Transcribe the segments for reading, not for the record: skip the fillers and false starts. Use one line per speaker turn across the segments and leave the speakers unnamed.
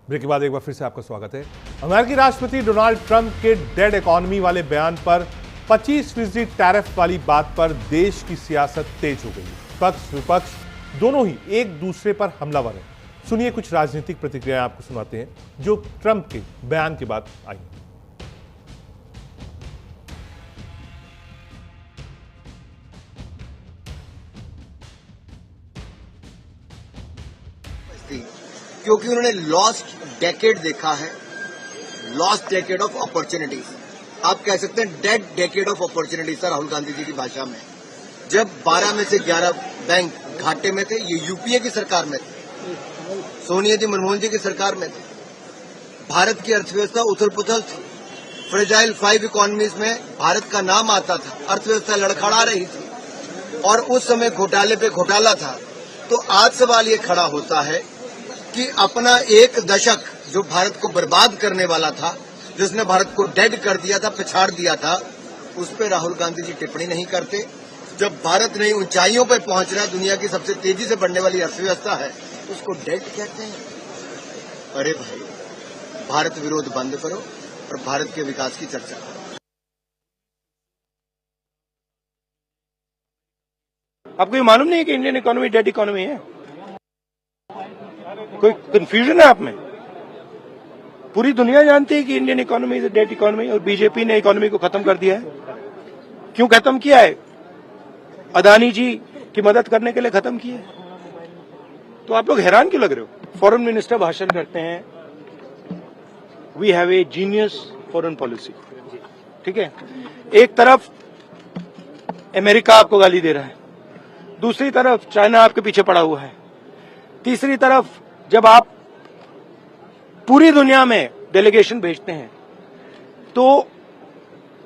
Break के बाद एक बार फिर से आपका स्वागत है। अमेरिकी राष्ट्रपति डोनाल्ड ट्रंप के डेड इकोनॉमी वाले बयान पर 25% टैरिफ वाली बात पर देश की सियासत तेज हो गई। पक्ष विपक्ष दोनों ही एक दूसरे पर हमलावर हैं। सुनिए कुछ राजनीतिक प्रतिक्रियाएं आपको सुनाते हैं जो ट्रंप के बयान के बाद आई।
क्योंकि उन्होंने लॉस्ट डेकेड देखा है, लॉस्ट डेकेड ऑफ अपॉर्चुनिटीज। आप कह सकते हैं dead decade of opportunities sir, Rahul Gandhi ji की भाषा में। जब 12 में से 11 बैंक घाटे में थे, ये यूपीए की सरकार में थे, सोनिया जी मनमोहन जी की सरकार में थे। भारत की अर्थव्यवस्था उथल पुथल थी। फ्रेजाइल 5 इकोनॉमीज में भारत का नाम आता था, अर्थव्यवस्था लड़खड़ा रही थी और उस समय घोटाले पे घोटाला था। तो आज सवाल ये खड़ा होता है कि अपना एक दशक जो भारत को बर्बाद करने वाला था, जिसने भारत को डेड कर दिया था, पिछाड़ दिया था, उस पर राहुल गांधी जी टिप्पणी नहीं करते। जब भारत नई ऊंचाइयों पर पहुंच रहा है, दुनिया की सबसे तेजी से बढ़ने वाली अर्थव्यवस्था है, उसको डेड कहते हैं। अरे भाई, भारत विरोध बंद करो और भारत के विकास की चर्चा करो।
आपको ये मालूम नहीं है कि इंडियन इकोनॉमी डेड इकोनॉमी है? कोई कंफ्यूजन है आप में? पूरी दुनिया जानती है कि Indian economy is dead economy और बीजेपी ने इकोनॉमी को खत्म कर दिया है। क्यों खत्म किया है? अदानी जी की मदद करने के लिए खत्म किया है। तो आप लोग हैरान क्यों लग रहे हो? फॉरेन मिनिस्टर भाषण करते हैं, we have a genius foreign policy, ठीक है। एक तरफ अमेरिका आपको गाली दे रहा है, दूसरी तरफ चाइना आपके पीछे पड़ा हुआ है, तीसरी तरफ जब आप पूरी दुनिया में डेलीगेशन भेजते हैं तो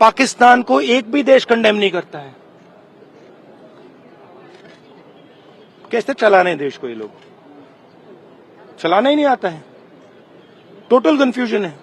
पाकिस्तान को एक भी देश कंडेम नहीं करता है। कैसे चलाने देश को? ये लोग चलाना ही नहीं आता है। टोटल कंफ्यूजन है।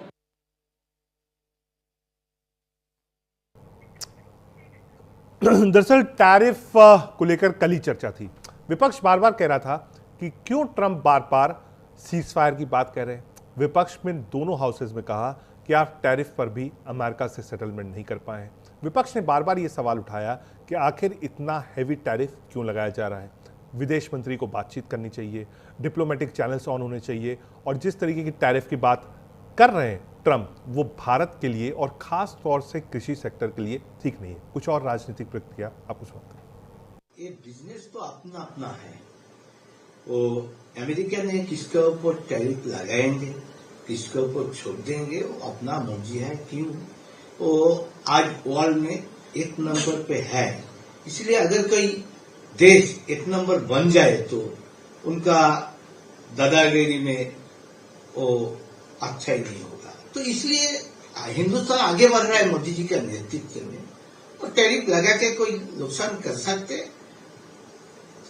दरअसल टैरिफ को लेकर कल ही चर्चा थी। विपक्ष बार बार कह रहा था कि क्यों ट्रंप बार बार सीज फायर की बात कह रहे हैं। विपक्ष में दोनों हाउसेज में कहा कि आप टैरिफ पर भी अमेरिका से सेटलमेंट नहीं कर पाए हैं। विपक्ष ने बार बार यह सवाल उठाया कि आखिर इतना हैवी टैरिफ क्यों लगाया जा रहा है। विदेश मंत्री को बातचीत करनी चाहिए, डिप्लोमेटिक चैनल्स ऑन होने चाहिए, और जिस तरीके की टैरिफ की बात कर रहे हैं ट्रंप, वो भारत के लिए और खास तौर से कृषि सेक्टर के लिए ठीक नहीं है। कुछ और राजनीतिक प्रतिक्रिया आपको सुनाते हैं।
ये बिजनेस तो अपना अपना है। वो अमेरिका ने किसके ऊपर टैरिफ लगाएंगे, किसके ऊपर छोड़ देंगे, वो अपना मर्जी है। क्यों? वो आज वर्ल्ड में 1 नंबर पे है, इसलिए अगर कोई देश 1 नंबर बन जाए तो उनका दादागिरी में वो अच्छा ही नहीं होगा। तो इसलिए हिंदुस्तान आगे बढ़ रहा है मोदी जी के नेतृत्व में, और टैरिफ लगा के कोई नुकसान कर सकते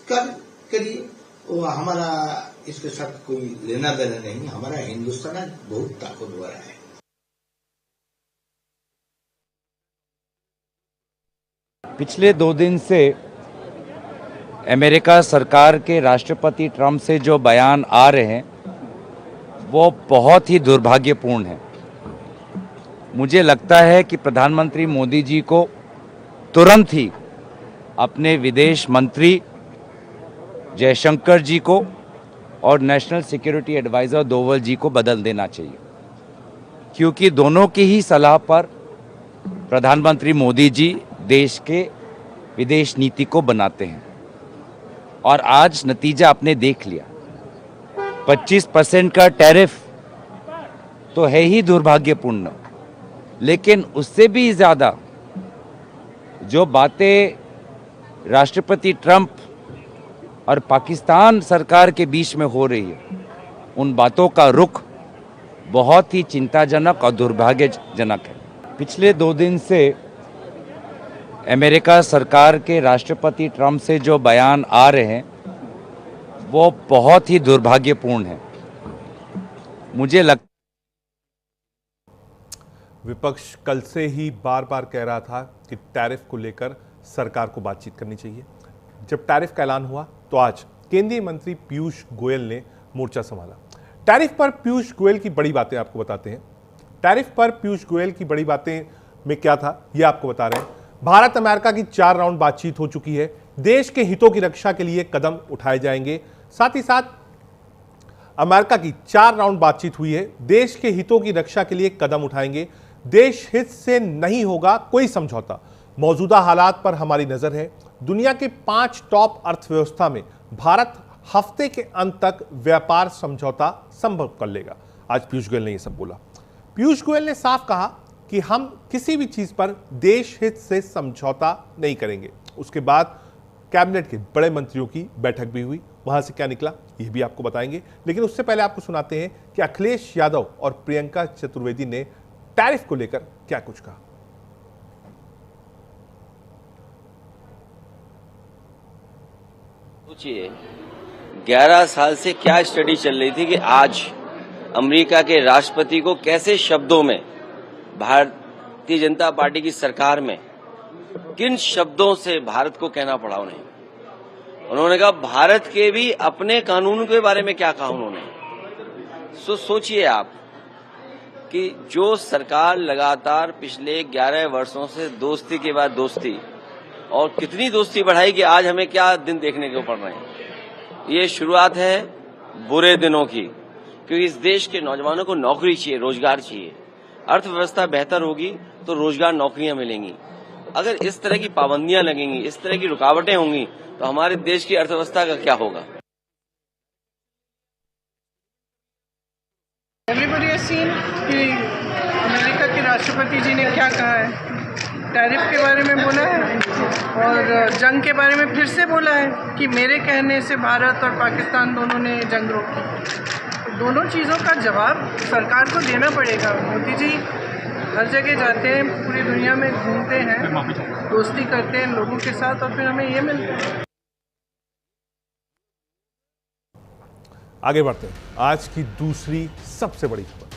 करिए। वो हमारा इसके साथ कोई लेना देना नहीं। हमारा हिंदुस्तान बहुत ताकतवर है।
पिछले 2 दिन से अमेरिका सरकार के राष्ट्रपति ट्रंप से जो बयान आ रहे हैं वो बहुत ही दुर्भाग्यपूर्ण है। मुझे लगता है कि प्रधानमंत्री मोदी जी को तुरंत ही अपने विदेश मंत्री जयशंकर जी को और नेशनल सिक्योरिटी एडवाइज़र डोवल जी को बदल देना चाहिए, क्योंकि दोनों की ही सलाह पर प्रधानमंत्री मोदी जी देश के विदेश नीति को बनाते हैं। और आज नतीजा आपने देख लिया। 25% का टैरिफ तो है ही दुर्भाग्यपूर्ण, लेकिन उससे भी ज़्यादा जो बातें राष्ट्रपति ट्रंप और पाकिस्तान सरकार के बीच में हो रही है, उन बातों का रुख बहुत ही चिंताजनक और दुर्भाग्यजनक है। पिछले 2 दिन से अमेरिका सरकार के राष्ट्रपति ट्रंप से जो बयान आ रहे हैं वो बहुत ही दुर्भाग्यपूर्ण है। मुझे लगता
विपक्ष कल से ही बार बार कह रहा था कि टैरिफ को लेकर सरकार को बातचीत करनी चाहिए। जब टैरिफ का ऐलान हुआ तो आज केंद्रीय मंत्री पीयूष गोयल ने मोर्चा संभाला। टैरिफ पर पीयूष गोयल की बड़ी बातें आपको बताते हैं। टैरिफ पर पीयूष गोयल की बड़ी बातें में क्या था, यह आपको बता रहे हैं। भारत अमेरिका की 4 राउंड बातचीत हो चुकी है। देश के हितों की रक्षा के लिए कदम उठाए जाएंगे। साथ ही साथ अमेरिका की 4 राउंड बातचीत हुई है। देश के हितों की रक्षा के लिए कदम उठाएंगे। देश हित से नहीं होगा कोई समझौता। मौजूदा हालात पर हमारी नजर है। दुनिया के 5 टॉप अर्थव्यवस्था में भारत हफ्ते के अंत तक व्यापार समझौता संभव कर लेगा। आज पीयूष गोयल ने यह सब बोला। पीयूष गोयल ने साफ कहा कि हम किसी भी चीज पर देश हित से समझौता नहीं करेंगे। उसके बाद कैबिनेट के बड़े मंत्रियों की बैठक भी हुई। वहां से क्या निकला यह भी आपको बताएंगे, लेकिन उससे पहले आपको सुनाते हैं कि अखिलेश यादव और प्रियंका चतुर्वेदी ने टैरिफ को लेकर क्या कुछ कहा।
सोचिए 11 साल से क्या स्टडी चल रही थी कि आज अमेरिका के राष्ट्रपति को कैसे शब्दों में भारतीय जनता पार्टी की सरकार में किन शब्दों से भारत को कहना पड़ा उन्होंने कहा भारत के भी अपने कानून के बारे में क्या कहा उन्होंने। सोचिए आप कि जो सरकार लगातार पिछले 11 वर्षों से दोस्ती के बाद दोस्ती और कितनी दोस्ती बढ़ाई कि आज हमें क्या दिन देखने को पड़ रहे हैं। ये शुरुआत है बुरे दिनों की, क्योंकि इस देश के नौजवानों को नौकरी चाहिए, रोजगार चाहिए। अर्थव्यवस्था बेहतर होगी तो रोजगार, नौकरियां मिलेंगी। अगर इस तरह की पाबंदियां लगेंगी, इस तरह की रुकावटें होंगी तो हमारे देश की अर्थव्यवस्था का क्या होगा।
Everybody has seen कि अमेरिका के राष्ट्रपति जी ने क्या कहा है। टैरिफ के बारे में बोला है और जंग के बारे में फिर से बोला है कि मेरे कहने से भारत और पाकिस्तान दोनों ने जंग रोकी। दोनों चीज़ों का जवाब सरकार को देना पड़ेगा। मोदी जी हर जगह जाते हैं, पूरी दुनिया में घूमते हैं, दोस्ती करते हैं लोगों के साथ और फिर हमें ये मिलता है।
आगे बढ़ते हैं। आज की दूसरी सबसे बड़ी खबर,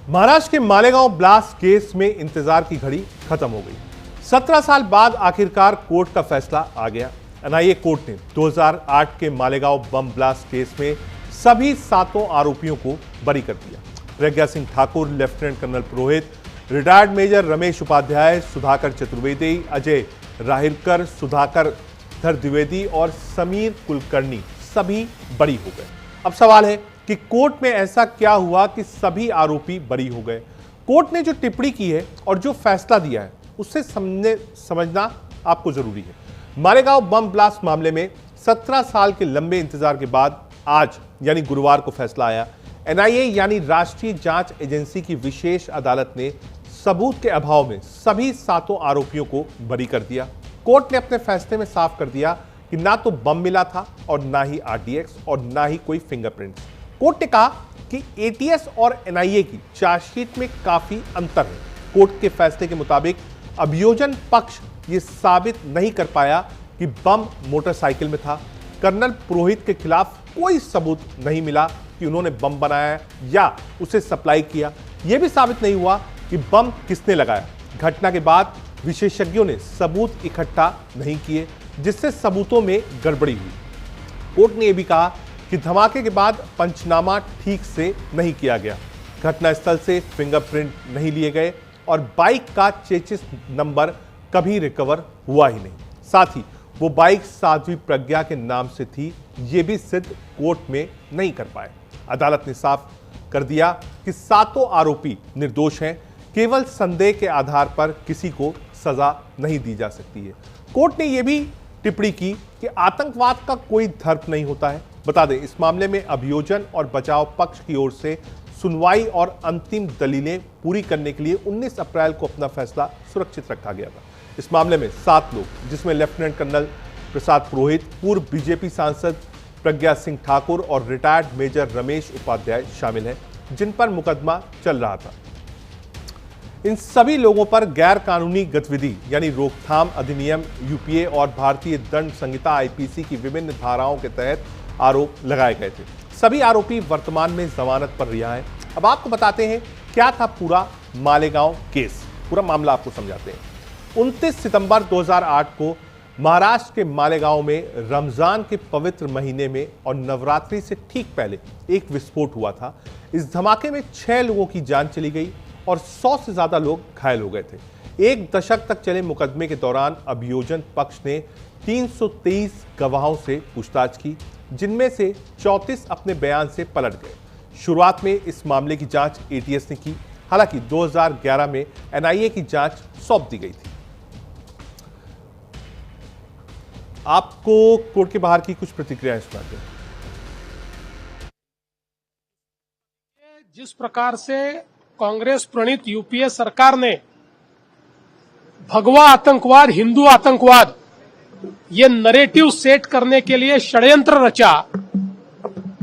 महाराष्ट्र के मालेगांव ब्लास्ट केस में इंतजार की घड़ी खत्म हो गई। 17 साल बाद आखिरकार कोर्ट का फैसला आ गया। एनआईए कोर्ट ने 2008 के मालेगांव बम ब्लास्ट केस में सभी 7 आरोपियों को बरी कर दिया। प्रज्ञा सिंह ठाकुर, लेफ्टिनेंट कर्नल पुरोहित, रिटायर्ड मेजर रमेश उपाध्याय, सुधाकर चतुर्वेदी, अजय राहिरकर, सुधाकर द्विवेदी और समीर कुलकर्णी सभी बरी हो गए। अब सवाल है कि कोर्ट में ऐसा क्या हुआ कि सभी आरोपी बरी हो गए। कोर्ट ने जो टिप्पणी की है और जो फैसला दिया है उससे समझना आपको जरूरी है। मालेगांव बम ब्लास्ट मामले में 17 साल के लंबे इंतजार के बाद आज यानी गुरुवार को फैसला आया। एनआईए यानी राष्ट्रीय जांच एजेंसी की विशेष अदालत ने सबूत के अभाव में सभी 7 आरोपियों को बरी कर दिया। कोर्ट ने अपने फैसले में साफ कर दिया कि ना तो बम मिला था और ना ही आरडीएक्स और ना ही कोई फिंगरप्रिंट्स। कोर्ट ने कहा कि एटीएस और एनआईए की चार्जशीट में काफी अंतर है। कोर्ट के फैसले के मुताबिक अभियोजन पक्ष ये साबित नहीं कर पाया कि बम मोटरसाइकिल में था। कर्नल पुरोहित के खिलाफ कोई सबूत नहीं मिला कि उन्होंने बम बनाया या उसे सप्लाई किया। यह भी साबित नहीं हुआ कि बम किसने लगाया। घटना के बाद विशेषज्ञों ने सबूत इकट्ठा नहीं किए, जिससे सबूतों में गड़बड़ी हुई। कोर्ट ने यह भी कहा कि धमाके के बाद पंचनामा ठीक से नहीं किया गया। घटनास्थल से फिंगरप्रिंट नहीं लिए गए और बाइक का चेसिस नंबर कभी रिकवर हुआ ही नहीं। साथ ही वो बाइक साध्वी प्रज्ञा के नाम से थी, ये भी सिद्ध कोर्ट में नहीं कर पाए। अदालत ने साफ कर दिया कि 7 आरोपी निर्दोष हैं। केवल संदेह के आधार पर किसी को सजा नहीं दी जा सकती है। कोर्ट ने यह भी टिप्पणी की कि आतंकवाद का कोई धर्म नहीं होता है। बता दें, इस मामले में अभियोजन और बचाव पक्ष की ओर से सुनवाई और अंतिम दलीलें पूरी करने के लिए 19 अप्रैल को अपना फैसला सुरक्षित रखा गया था। इस मामले में 7 लोग, जिसमें लेफ्टिनेंट कर्नल प्रसाद पुरोहित, पूर्व बीजेपी सांसद प्रज्ञा सिंह ठाकुर और रिटायर्ड मेजर रमेश उपाध्याय शामिल हैं, जिन पर मुकदमा चल रहा था। इन सभी लोगों पर गैर कानूनी गतिविधि यानी रोकथाम अधिनियम यूपीए और भारतीय दंड संहिता आईपीसी की विभिन्न धाराओं के तहत आरोप लगाए गए थे। सभी आरोपी वर्तमान में जमानत पर रिहा हैं। अब आपको बताते हैं क्या था पूरा मालेगांव केस, पूरा मामला आपको समझाते हैं। 29 सितंबर 2008 को महाराष्ट्र के मालेगांव में रमजान के पवित्र महीने में और नवरात्रि से ठीक पहले एक विस्फोट हुआ था। इस धमाके में 6 लोगों की जान चली गई और 100 से ज्यादा लोग घायल हो गए थे। 1 दशक तक चले मुकदमे के दौरान अभियोजन पक्ष ने 323 गवाहों से पूछताछ की, जिनमें से 34 अपने बयान से पलट गए। शुरुआत में इस मामले की जांच एटीएस ने की, हालांकि 2011 में एनआईए की जांच सौंप दी गई थी। आपको कोर्ट के बाहर की कुछ प्रतिक्रियाएं सुनाते हैं।
जिस प्रकार से कांग्रेस प्रणीत यूपीए सरकार ने भगवा आतंकवाद, हिंदू आतंकवाद, ये नरेटिव सेट करने के लिए षड्यंत्र रचा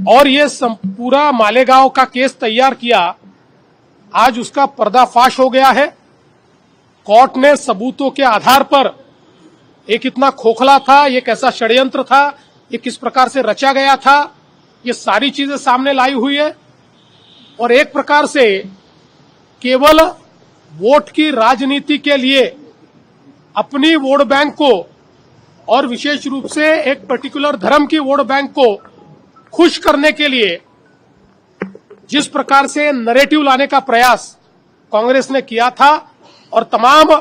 और ये पूरा मालेगांव का केस तैयार किया, आज उसका पर्दाफाश हो गया है। कोर्ट ने सबूतों के आधार पर एक इतना खोखला था, ये कैसा षड्यंत्र था, ये किस प्रकार से रचा गया था, ये सारी चीजें सामने लाई हुई है। और एक प्रकार से केवल वोट की राजनीति के लिए अपनी वोट बैंक को और विशेष रूप से एक पर्टिकुलर धर्म की वोट बैंक को खुश करने के लिए जिस प्रकार से नरेटिव लाने का प्रयास कांग्रेस ने किया था और तमाम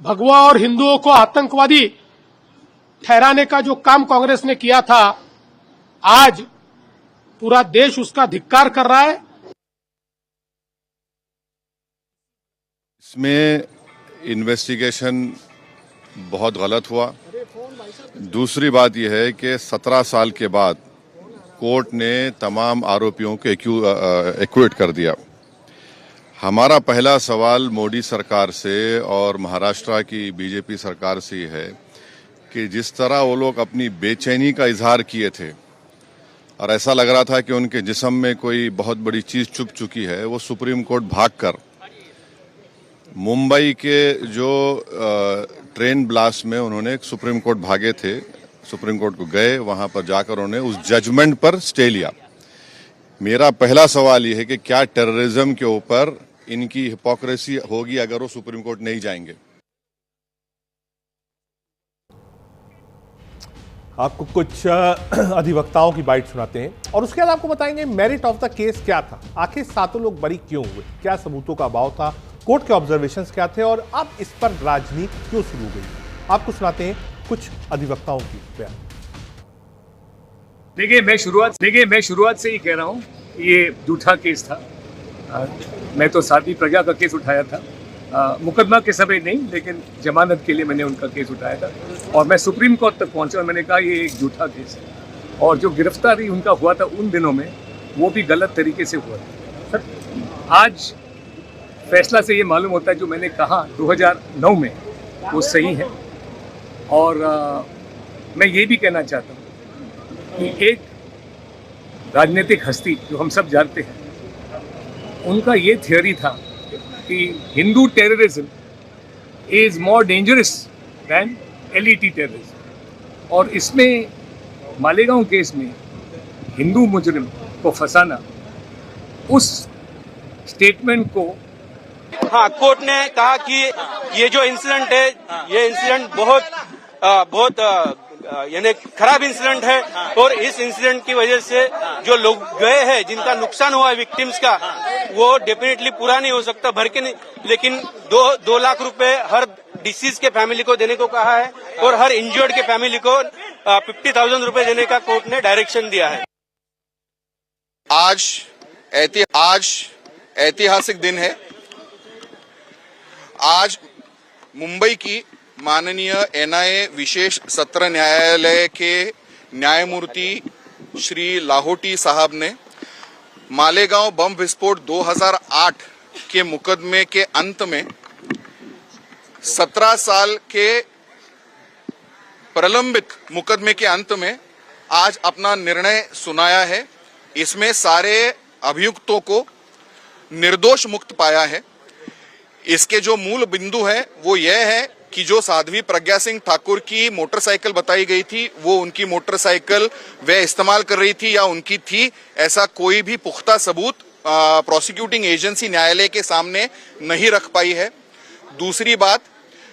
भगवा और हिंदुओं को आतंकवादी ठहराने का जो काम कांग्रेस ने किया था, आज पूरा देश उसका धिक्कार कर रहा है।
इसमें इन्वेस्टिगेशन बहुत गलत हुआ। दूसरी बात यह है कि 17 साल के बाद कोर्ट ने तमाम आरोपियों को एक्विट कर दिया। हमारा पहला सवाल मोदी सरकार से और महाराष्ट्र की बीजेपी सरकार से है कि जिस तरह वो लोग अपनी बेचैनी का इजहार किए थे और ऐसा लग रहा था कि उनके जिस्म में कोई बहुत बड़ी चीज छुप चुकी है, वो सुप्रीम कोर्ट भागकर मुंबई के जो ट्रेन ब्लास्ट में उन्होंने सुप्रीम कोर्ट भागे थे, सुप्रीम कोर्ट को गए, वहां पर जाकर उन्होंने उस जजमेंट पर स्टे लिया। मेरा पहला सवाल यह है कि क्या टेररिज्म के ऊपर इनकी हिपोक्रेसी होगी अगर वो सुप्रीम कोर्ट नहीं जाएंगे।
आपको कुछ अधिवक्ताओं की बाइट सुनाते हैं और उसके बाद आपको बताएंगे मेरिट ऑफ द केस क्या था, आखिर 7 लोग बरी क्यों हुए, क्या सबूतों का अभाव था, कोर्ट के ऑब्जर्वेशंस क्या थे और अब इस पर राजनीति क्यों शुरू हुई। आपको सुनाते हैं कुछ अधिवक्ताओं की बयान।
देखिए मैं शुरुआत से ही कह रहा हूँ ये झूठा केस था। मैं तो साध्वी प्रज्ञा का केस उठाया था, मुकदमा के समय नहीं, लेकिन जमानत के लिए मैंने उनका केस उठाया था और मैं सुप्रीम कोर्ट तक पहुंचा और मैंने कहा ये एक झूठा केस है और जो गिरफ्तारी उनका हुआ था उन दिनों में वो भी गलत तरीके से हुआ था। सर, आज फैसला से ये मालूम होता है जो मैंने कहा 2009 में वो सही है। और मैं ये भी कहना चाहता हूँ कि एक राजनीतिक हस्ती जो हम सब जानते हैं, उनका ये थियोरी था कि Hindu terrorism is more dangerous than LET terrorism और इसमें मालेगांव केस में हिंदू मुजरिम को फंसाना, उस स्टेटमेंट को
कोर्ट ने कहा कि ये जो इंसिडेंट है, ये इंसिडेंट बहुत यानी खराब इंसिडेंट है और इस इंसिडेंट की वजह से जो लोग गए हैं, जिनका नुकसान हुआ है विक्टिम्स का, वो डेफिनेटली पूरा नहीं हो सकता भर के नहीं, लेकिन 2 लाख रुपए हर डिसीज के फैमिली को देने को कहा है और हर इंजर्ड के फैमिली को 50,000 रुपए देने का कोर्ट ने डायरेक्शन दिया है।
आज ऐतिहासिक दिन है। आज मुंबई की माननीय एनआईए विशेष सत्र न्यायालय के न्यायमूर्ति श्री लाहोटी साहब ने मालेगांव बम विस्फोट 2008 के मुकदमे के अंत में 17 साल के प्रलंबित मुकदमे के अंत में आज अपना निर्णय सुनाया है। इसमें सारे अभियुक्तों को निर्दोष मुक्त पाया है। इसके जो मूल बिंदु है वो यह है कि जो साध्वी प्रज्ञा सिंह ठाकुर की मोटरसाइकिल बताई गई थी, वो उनकी मोटरसाइकिल वे इस्तेमाल कर रही थी या उनकी थी, ऐसा कोई भी पुख्ता सबूत प्रोसिक्यूटिंग एजेंसी न्यायालय के सामने नहीं रख पाई है। दूसरी बात,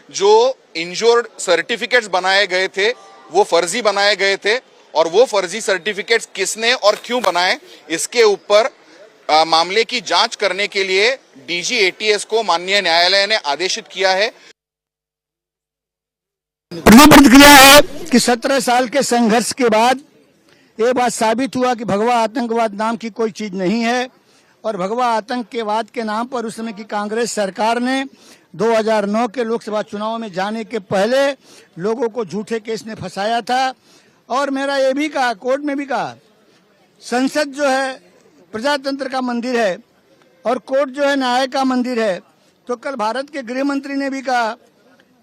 जो इंश्योर्ड सर्टिफिकेट्स बनाए गए थे वो फर्जी बनाए गए थे, और वो फर्जी सर्टिफिकेट्स किसने और क्यों बनाए, इसके ऊपर मामले की जांच करने के लिए डीजी एटीएस को माननीय न्यायालय ने आदेशित किया है।
प्रथम प्रतिक्रिया है कि 17 साल के संघर्ष के बाद ये बात साबित हुआ कि भगवा आतंकवाद नाम की कोई चीज नहीं है, और भगवा आतंकवाद के नाम पर उस समय की कांग्रेस सरकार ने 2009 के लोकसभा चुनाव में जाने के पहले लोगों को झूठे केस में फंसाया था। और मेरा ये भी कहा, कोर्ट में भी कहा, संसद जो है प्रजातंत्र का मंदिर है और कोर्ट जो है न्याय का मंदिर है। तो कल भारत के गृह मंत्री ने भी कहा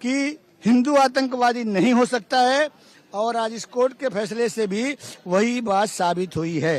कि हिंदू आतंकवादी नहीं हो सकता है, और आज इस कोर्ट के फैसले से भी वही बात साबित हुई है।